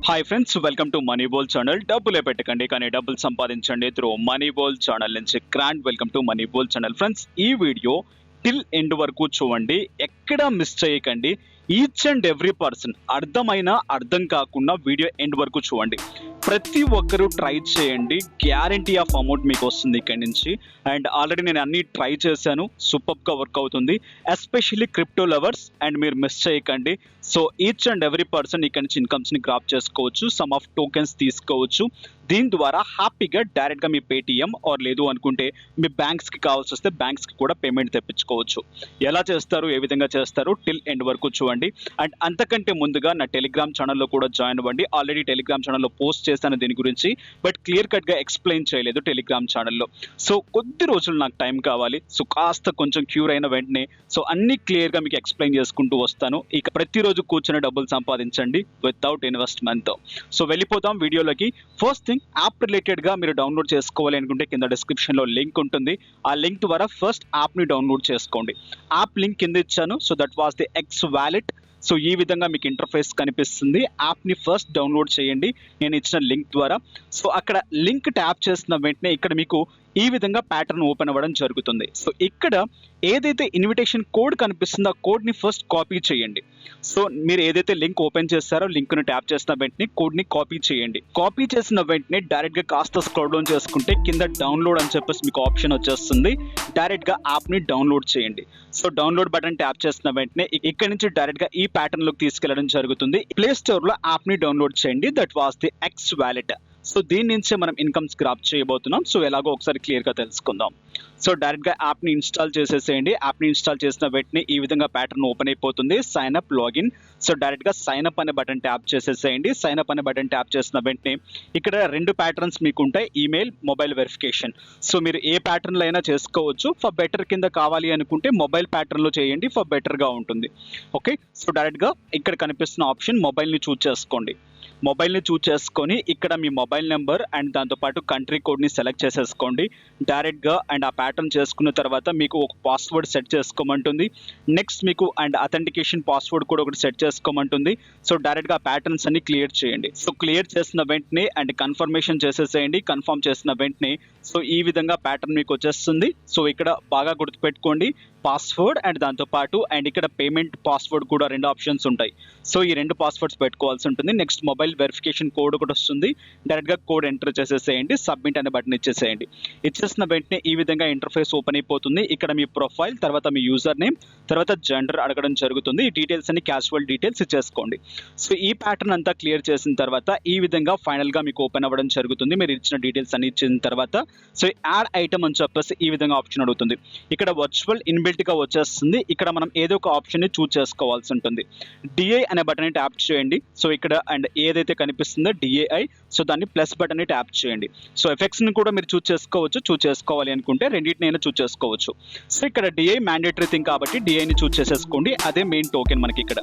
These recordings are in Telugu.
Hi friends, welcome to money Bol channel. డబ్బులే పెట్టకండి కానీ డబ్బులు సంపాదించండి త్రూ మనీ బోల్ ఛానల్ నుంచి grand welcome to money Bol channel. Friends, ఈ వీడియో టిల్ ఎండ్ వరకు చూడండి, ఎక్కడా మిస్ చేయకండి. ఈచ్ అండ్ ఎవ్రీ పర్సన్ అర్థమైనా అర్థం కాకుండా వీడియో ఎండ్ వరకు చూడండి. ప్రతి ఒక్కరూ ట్రై చేయండి, గ్యారంటీ ఆఫ్ అమౌంట్ మీకు వస్తుంది ఇక్కడి నుంచి. అండ్ ఆల్రెడీ నేను అన్ని ట్రై చేశాను, సూపర్గా వర్క్ అవుతుంది. ఎస్పెషల్లీ క్రిప్టో లవర్స్ అండ్ మీరు మిస్ చేయకండి. So each and every person ఇక్కడి నుంచి ఇన్కమ్స్ని గ్రాప్ చేసుకోవచ్చు, సమ్ ఆఫ్ టోకెన్స్ తీసుకోవచ్చు. దీని ద్వారా హ్యాపీగా డైరెక్ట్గా మీ పేటిఎం ఆర్ లేదు అనుకుంటే మీ బ్యాంక్స్కి కావాల్సి వస్తే బ్యాంక్స్కి కూడా పేమెంట్ తెప్పించుకోవచ్చు. ఎలా చేస్తారు, ఏ విధంగా చేస్తారు టిల్ ఎండ్ వరకు చూడండి. అండ్ అంతకంటే ముందుగా నా టెలిగ్రామ్ ఛానల్లో కూడా జాయిన్ అవ్వండి. ఆల్రెడీ టెలిగ్రామ్ ఛానల్లో పోస్ట్ చేశాను దీని గురించి, బట్ క్లియర్ కట్గా ఎక్స్ప్లెయిన్ చేయలేదు టెలిగ్రామ్ ఛానల్లో. సో కొద్ది రోజులు నాకు టైం కావాలి. సో కాస్త కొంచెం క్యూర్ అయిన వెంటనే సో అన్ని క్లియర్గా మీకు ఎక్స్ప్లెయిన్ చేసుకుంటూ వస్తాను. ఇక ప్రతిరోజు కూర్చొని డబ్బులు సంపాదించండి వితౌట్ ఇన్వెస్ట్మెంట్తో. సో వెళ్ళిపోతాం వీడియోలోకి. ఫస్ట్ యాప్ రిలేటెడ్గా మీరు డౌన్లోడ్ చేసుకోవాలి అనుకుంటే కింద డిస్క్రిప్షన్లో లింక్ ఉంటుంది. ఆ లింక్ ద్వారా ఫస్ట్ యాప్ని డౌన్లోడ్ చేసుకోండి. యాప్ లింక్ కింద ఇచ్చాను. So that was the X wallet. So ఈ విధంగా మీకు ఇంటర్ఫేస్ కనిపిస్తుంది. యాప్ని ఫస్ట్ డౌన్లోడ్ చేయండి నేను ఇచ్చిన లింక్ ద్వారా. సో అక్కడ లింక్ ట్యాప్ చేసిన వెంటనే ఇక్కడ మీకు ఈ విధంగా ప్యాటర్న్ ఓపెన్ అవ్వడం జరుగుతుంది. సో ఇక్కడ ఏదైతే ఇన్విటేషన్ కోడ్ కనిపిస్తుందో ఆ కోడ్ని ఫస్ట్ కాపీ చేయండి. సో మీరు ఏదైతే లింక్ ఓపెన్ చేస్తారో లింక్ను ట్యాప్ చేసిన వెంటనే కోడ్ని కాపీ చేయండి. కాపీ చేసిన వెంటనే డైరెక్ట్గా కాస్త స్క్రోల్ డౌన్ చేసుకుంటే కింద డౌన్లోడ్ అని చెప్పేసి మీకు ఆప్షన్ వచ్చేస్తుంది. డైరెక్ట్గా యాప్ని డౌన్లోడ్ చేయండి. సో డౌన్లోడ్ బటన్ ట్యాప్ చేసిన వెంటనే ఇక్కడ నుంచి డైరెక్ట్గా ఈ ప్యాటర్న్లోకి తీసుకెళ్లడం జరుగుతుంది. ప్లే స్టోర్లో యాప్ని డౌన్లోడ్ చేయండి. That was the X wallet. So దీని నుంచే మనం ఇన్కమ్స్ గ్రాప్ చేయబోతున్నాం. సో ఎలాగో ఒకసారి క్లియర్గా తెలుసుకుందాం. సో డైరెక్ట్గా యాప్ని ఇన్స్టాల్ చేసేసేయండి. యాప్ని ఇన్స్టాల్ చేసిన వెంటనే ఈ విధంగా ప్యాటర్న్ ఓపెన్ అయిపోతుంది. Sign up, login. సో డైరెక్ట్గా సైన్ అప్ అనే బటన్ ట్యాప్ చేసేసేయండి. సైన్ అప్ అనే బటన్ ట్యాప్ చేసిన వెంటనే ఇక్కడ రెండు ప్యాటర్న్స్ మీకు ఉంటాయి, ఈమెయిల్, మొబైల్ వెరిఫికేషన్. సో మీరు ఏ ప్యాటర్న్లో అయినా చేసుకోవచ్చు. ఫర్ బెటర్ కింద కావాలి అనుకుంటే మొబైల్ ప్యాటర్న్లో చేయండి, ఫర్ బెటర్గా ఉంటుంది. ఓకే, సో డైరెక్ట్గా ఇక్కడ కనిపిస్తున్న ఆప్షన్ మొబైల్ని చూజ్ చేసుకోండి. మొబైల్ని చూజ్ చేసుకొని ఇక్కడ మీ మొబైల్ నెంబర్ అండ్ దాంతోపాటు కంట్రీ కోడ్ని సెలెక్ట్ చేసేసుకోండి డైరెక్ట్గా. అండ్ ఆ ప్యాటర్న్ చేసుకున్న తర్వాత మీకు ఒక పాస్వర్డ్ సెట్ చేసుకోమంటుంది. నెక్స్ట్ మీకు అండ్ అథెంటికేషన్ పాస్వర్డ్ కూడా ఒకటి సెట్ చేసుకోమంటుంది. సో డైరెక్ట్గా ఆ ప్యాటర్న్స్ అన్ని క్లియర్ చేయండి. సో క్లియర్ చేసిన వెంటనే అండ్ కన్ఫర్మేషన్ చేసేసేయండి. కన్ఫర్మ్ చేసిన వెంటనే సో ఈ విధంగా ప్యాటర్న్ మీకు వచ్చేస్తుంది. సో ఇక్కడ బాగా గుర్తుపెట్టుకోండి, పాస్వర్డ్ అండ్ దాంతోపాటు అండ్ ఇక్కడ పేమెంట్ పాస్వర్డ్ కూడా రెండు ఆప్షన్స్ ఉంటాయి. సో ఈ రెండు పాస్వర్డ్స్ పెట్టుకోవాల్సి ఉంటుంది. నెక్స్ట్ మొబైల్ వెరిఫికేషన్ కోడ్ ఒకటి వస్తుంది. డైరెక్ట్గా కోడ్ ఎంటర్ చేసేసేయండి, సబ్మిట్ అనే బటన్ ఇచ్చేసేయండి. ఇచ్చేసిన వెంటనే ఈ విధంగా ఇంటర్ఫేస్ ఓపెన్ అయిపోతుంది. ఇక్కడ మీ ప్రొఫైల్, తర్వాత మీ యూజర్ నేమ్, తర్వాత జెండర్ అడగడం జరుగుతుంది. ఈ డీటెయిల్స్ అన్ని క్యాజువల్ డీటెయిల్స్ ఇచ్చేసుకోండి. సో ఈ ప్యాటర్న్ అంతా క్లియర్ చేసిన తర్వాత ఈ విధంగా ఫైనల్గా మీకు ఓపెన్ అవ్వడం జరుగుతుంది. మీరు ఇచ్చిన డీటెయిల్స్ అన్ని ఇచ్చిన తర్వాత సో యాడ్ ఐటమ్ అని చెప్పేసి ఈ విధంగా ఆప్షన్ అడుగుతుంది. ఇక్కడ వర్చువల్ ఇన్బిల్ట్గా వచ్చేస్తుంది. ఇక్కడ మనం ఏదో ఒక ఆప్షన్ని చూజ్ చేసుకోవాల్సి ఉంటుంది. డిఐ అనే బటన్ని ట్యాప్ చేయండి. సో ఇక్కడ అండ్ ఏదైతే కనిపిస్తుందో డిఏఐ, సో దాన్ని ప్లస్ బటన్ని ట్యాప్ చేయండి. సో ఎఫెక్ట్స్ని కూడా మీరు చూజ్ చేసుకోవచ్చు. చూజ్ చేసుకోవాలి అనుకుంటే రెండింటినైనా చూజ్ చేసుకోవచ్చు. సో ఇక్కడ డిఐ మ్యాండేటరీ థింగ్ కాబట్టి డిఐని చూజ్ చేసేసుకోండి. అదే మెయిన్ టోకెన్ మనకి ఇక్కడ.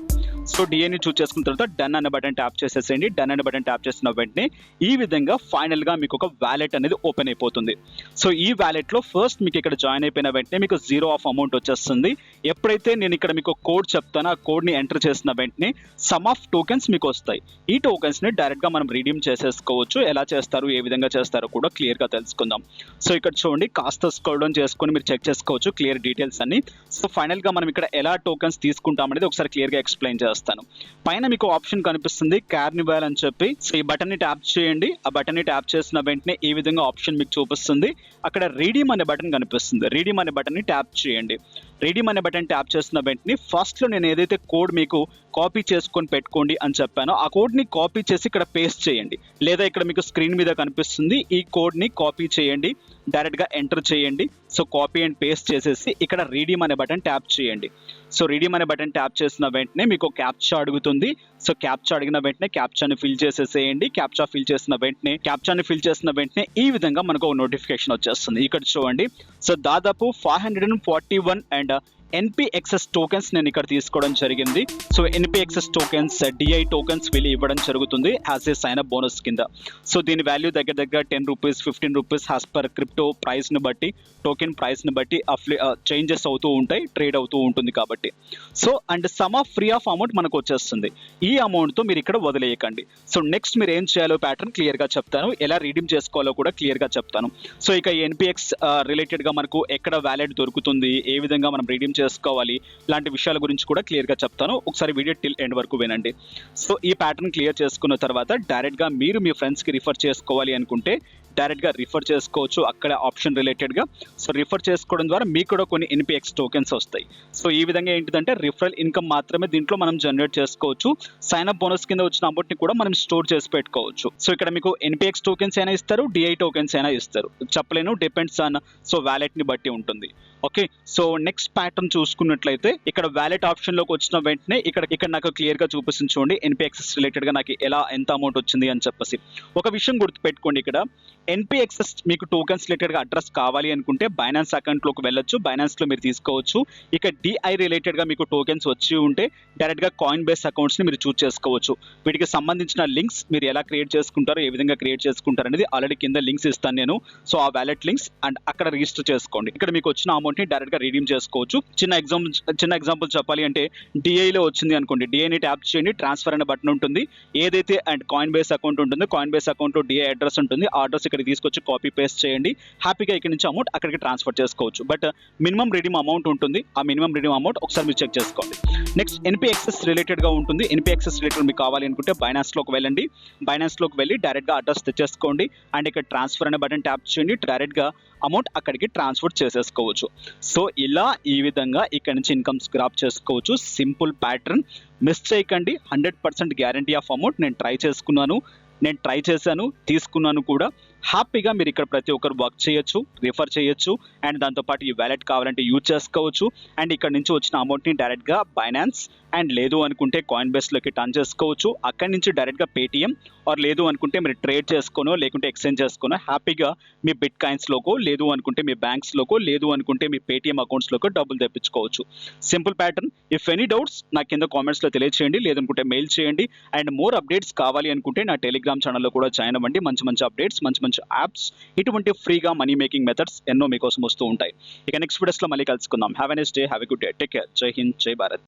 సో డిఐని చూజ్ చేసుకున్న తర్వాత డన్ అనే బటన్ ట్యాప్ చేసేసేయండి. డన్ అనే బటన్ ట్యాప్ చేసిన వెంటనే ఈ విధంగా ఫైనల్గా మీకు ఒక వ్యాలెట్ అనేది ఓపెన్ అయిపోతుంది. సో ఈ వ్యాలెట్లో ఫస్ట్ మీకు ఇక్కడ జాయిన్ అయిపోయిన వెంటనే మీకు జీరో ఆఫ్ అమౌంట్ వచ్చేస్తుంది. ఎప్పుడైతే నేను ఇక్కడ మీకు కోడ్ చెప్తానో ఆ కోడ్ని ఎంటర్ చేసిన వెంటనే సమ్ ఆఫ్ టోకెన్స్ మీకు వస్తాయి. ఈ టోకెన్స్ని డైరెక్ట్గా మనం రిడీమ్ చేసేసుకోవచ్చు. ఎలా చేస్తారు, ఏ విధంగా చేస్తారో కూడా క్లియర్గా తెలుసుకుందాం. సో ఇక్కడ చూడండి, కాస్త స్క్రోల్ డౌన్ చేసుకొని మీరు చెక్ చేసుకోవచ్చు క్లియర్ డీటెయిల్స్ అన్ని. సో ఫైనల్గా మనం ఇక్కడ ఎలా టోకెన్స్ తీసుకుంటాం అనేది ఒకసారి క్లియర్గా ఎక్స్ప్లెయిన్ చేస్తాను. పైన మీకు ఆప్షన్ కనిపిస్తుంది కార్నివాల్ అని చెప్పి. సో ఈ బటన్ని ట్యాప్ చేయండి. ఆ బటన్ని ట్యాప్ చేసిన వెంటనే ఈ విధంగా ఆప్షన్ మీకు చూపిస్తుంది. అక్కడ రీడీమ్ అనే బటన్ కనిపిస్తుంది. రీడీమ్ అనే బటన్ని ట్యాప్ చేయండి. రీడీమ్ అనే బటన్ ట్యాప్ చేసిన వెంటనే ఫస్ట్లో నేను ఏదైతే కోడ్ మీకు కాపీ చేసుకొని పెట్టుకోండి అని చెప్పానో ఆ కోడ్ని కాపీ చేసి ఇక్కడ పేస్ట్ చేయండి. లేదా ఇక్కడ మీకు స్క్రీన్ మీద కనిపిస్తుంది, ఈ కోడ్ని కాపీ చేయండి, డైరెక్ట్గా ఎంటర్ చేయండి. సో కాపీ అండ్ పేస్ట్ చేసేసి ఇక్కడ రీడీమ్ అనే బటన్ ట్యాప్ చేయండి. సో రీడీమ్ అనే బటన్ ట్యాప్ చేసిన వెంటనే మీకు క్యాప్చా అడుగుతుంది. సో క్యాప్చా అడిగిన వెంటనే క్యాప్చాని ఫిల్ చేసేసేయండి. క్యాప్చా ఫిల్ చేసిన వెంటనే ఈ విధంగా మనకు ఒక నోటిఫికేషన్ వచ్చేస్తుంది. ఇక్కడ చూడండి, సో దాదాపు 541 అండ్ NPXS టోకెన్స్ నేను ఇక్కడ తీసుకోవడం జరిగింది. So NPXS tokens, DI tokens వీళ్ళు ఇవ్వడం జరుగుతుంది as a sign up bonus కింద. సో దీని వాల్యూ దగ్గర దగ్గర 10 rupees, 15 rupees as per crypto ప్రైస్ని బట్టి, టోకెన్ ప్రైస్ని బట్టి చేంజెస్ అవుతూ ఉంటాయి, ట్రేడ్ అవుతూ ఉంటుంది కాబట్టి. So and some of free of amount మనకు వచ్చేస్తుంది. ఈ అమౌంట్తో మీరు ఇక్కడ వదిలేయకండి. సో నెక్స్ట్ మీరు ఏం చేయాలో ప్యాటర్న్ క్లియర్గా చెప్తాను, ఎలా రిడీమ్ చేసుకోవాలో కూడా క్లియర్గా చెప్తాను. సో ఇక NPX రిలేటెడ్గా మనకు ఎక్కడ వ్యాలెట్ దొరుకుతుంది, ఏ విధంగా మనం రిడీమ్ చేసుకోవాలి, ఇలాంటి విషయాల గురించి కూడా క్లియర్గా చెప్తాను. ఒకసారి వీడియో టిల్ ఎండ్ వరకు వినండి. సో ఈ ప్యాటర్న్ క్లియర్ చేసుకున్న తర్వాత డైరెక్ట్గా మీరు మీ ఫ్రెండ్స్కి రిఫర్ చేసుకోవాలి అనుకుంటే డైరెక్ట్గా రిఫర్ చేసుకోవచ్చు అక్కడ ఆప్షన్ రిలేటెడ్గా. సో రిఫర్ చేసుకోవడం ద్వారా మీకు కూడా కొన్ని NPX టోకెన్స్ వస్తాయి. సో ఈ విధంగా ఏంటిదంటే రిఫరల్ ఇన్కమ్ మాత్రమే దీంట్లో మనం జనరేట్ చేసుకోవచ్చు. సైన్ అప్ బోనస్ కింద వచ్చిన అమౌంట్ని కూడా మనం స్టోర్ చేసి పెట్టుకోవచ్చు. సో ఇక్కడ మీకు NPX టోకెన్స్ అయినా ఇస్తారు, DI టోకెన్స్ అయినా ఇస్తారు, చెప్పలేను, డిపెండ్స్ ఆన్ సో వ్యాలెట్ని బట్టి ఉంటుంది. ఓకే, సో నెక్స్ట్ ప్యాటర్న్ చూసుకున్నట్లయితే ఇక్కడ వ్యాలెట్ ఆప్షన్లోకి వచ్చిన వెంటనే ఇక్కడ నాకు క్లియర్గా చూపిస్తుంది చూడండి NPXS రిలేటెడ్గా నాకు ఎంత అమౌంట్ వచ్చింది అని చెప్పేసి. ఒక విషయం గుర్తుపెట్టుకోండి, ఇక్కడ NPXS మీకు టోకెన్స్ రిలేటెడ్గా అడ్రస్ కావాలి అనుకుంటే బైనాన్స్ అకౌంట్లోకి వెళ్ళొచ్చు, బైనాన్స్లో మీరు తీసుకోవచ్చు. ఇక DI రిలేటెడ్గా మీకు టోకెన్స్ వచ్చి ఉంటే డైరెక్ట్గా కాయిన్ బేస్ అకౌంట్స్ని మీరు చూస్ చేసుకోవచ్చు. వీటికి సంబంధించిన లింక్స్ మీరు ఎలా క్రియేట్ చేసుకుంటారో, ఏ విధంగా క్రియేట్ చేసుకుంటారు అనేది ఆల్రెడీ కింద లింక్స్ ఇస్తాను నేను. సో ఆ వ్యాలెట్ లింక్స్ అండ్ అక్కడ రిజిస్టర్ చేసుకోండి. ఇక్కడ మీకు వచ్చిన అమౌంట్ని డైరెక్ట్గా రిడీమ్ చేసుకోవచ్చు. చిన్న ఎగ్జాంపుల్ చెప్పాలి అంటే DIలో వచ్చింది అనుకోండి, DIని ట్యాప్ చేయండి, ట్రాన్స్ఫర్ అనే బటన్ ఉంటుంది. ఏదైతే అండ్ కాయిన్ బేస్ అకౌంట్ ఉంటుందో కాయిన్ బేస్ అకౌంట్లో DI అడ్రస్ ఉంటుంది, ఆ అడ్రస్ ఇక్కడ తీసుకొచ్చి కాపీ పేస్ట్ చేయండి. హ్యాపీగా ఇక్కడ నుంచి అమౌంట్ అక్కడికి ట్రాన్స్ఫర్ చేసుకోవచ్చు. బట్ మినిమం రిడీమ్ అమౌంట్ ఉంటుంది, ఆ మినిమం రిడీమ్ అమౌంట్ ఒకసారి మీరు చెక్ చేసుకోండి. నెక్స్ట్ NPXS రిలేటెడ్గా ఉంటుంది. NPXS రిలేటెడ్ మీకు కావాలి అనుకుంటే బైనాన్స్లోకి వెళ్ళండి, బైనాన్స్లోకి వెళ్ళి డైరెక్ట్గా అడ్రస్ తెచ్చేసుకోండి అండ్ ఇక్కడ ట్రాన్స్ఫర్ అనే బటన్ ట్యాప్ చేయండి, డైరెక్ట్గా అమౌంట్ అక్కడికి ట్రాన్స్ఫర్ చేసేసుకోవచ్చు. సో ఇలా ఈ విధంగా ఇక్కడ నుంచి ఇన్కమ్స్ గ్రాప్ చేసుకోవచ్చు. సింపుల్ ప్యాటర్న్, మిస్ చేయకండి. 100% గ్యారంటీ ఆఫ్ అమౌంట్ నేను ట్రై చేశాను, తీసుకున్నాను కూడా. హ్యాపీగా మీరు ఇక్కడ ప్రతి ఒక్కరు వర్క్ చేయొచ్చు, రిఫర్ చేయొచ్చు అండ్ దాంతోపాటు ఈ వ్యాలెట్ కావాలంటే యూజ్ చేసుకోవచ్చు. అండ్ ఇక్కడ నుంచి వచ్చిన అమౌంట్ని డైరెక్ట్గా బైనాన్స్ అండ్ లేదు అనుకుంటే కాయిన్ బేస్లోకి టర్న్ చేసుకోవచ్చు. అక్కడి నుంచి డైరెక్ట్గా పేటిఎం ఆర్ లేదు అనుకుంటే మీరు ట్రేడ్ చేసుకోనో లేకుంటే ఎక్స్చేంజ్ చేసుకోనో హ్యాపీగా మీ బిట్ కాయిన్స్లోకో, లేదు అనుకుంటే మీ బ్యాంక్స్లోకో, లేదు అనుకుంటే మీ పేటిఎం అకౌంట్స్లోకో డబ్బులు తెప్పించుకోవచ్చు. Simple pattern. If any doubts నాకు కింద కామెంట్స్లో తెలియచేయండి, లేదనుకుంటే మెయిల్ చేయండి. అండ్ మోర్ అప్డేట్స్ కావాలి అనుకుంటే నా టెలిగ్రామ్ ఛానల్లో కూడా జాయిన్ అవ్వండి. మంచి అప్డేట్స్, మంచి యాప్స్, ఇటువంటి ఫ్రీగా మనీ మేకింగ్ మెథడ్స్ ఎన్నో మీకోసం వస్తూ ఉంటాయి. ఇక నెక్స్ట్ వీడియోస్లో మళ్ళీ కలుసుకుందాం. Have a nice day, have a good day, take care. జై హింద్, జై భారత్.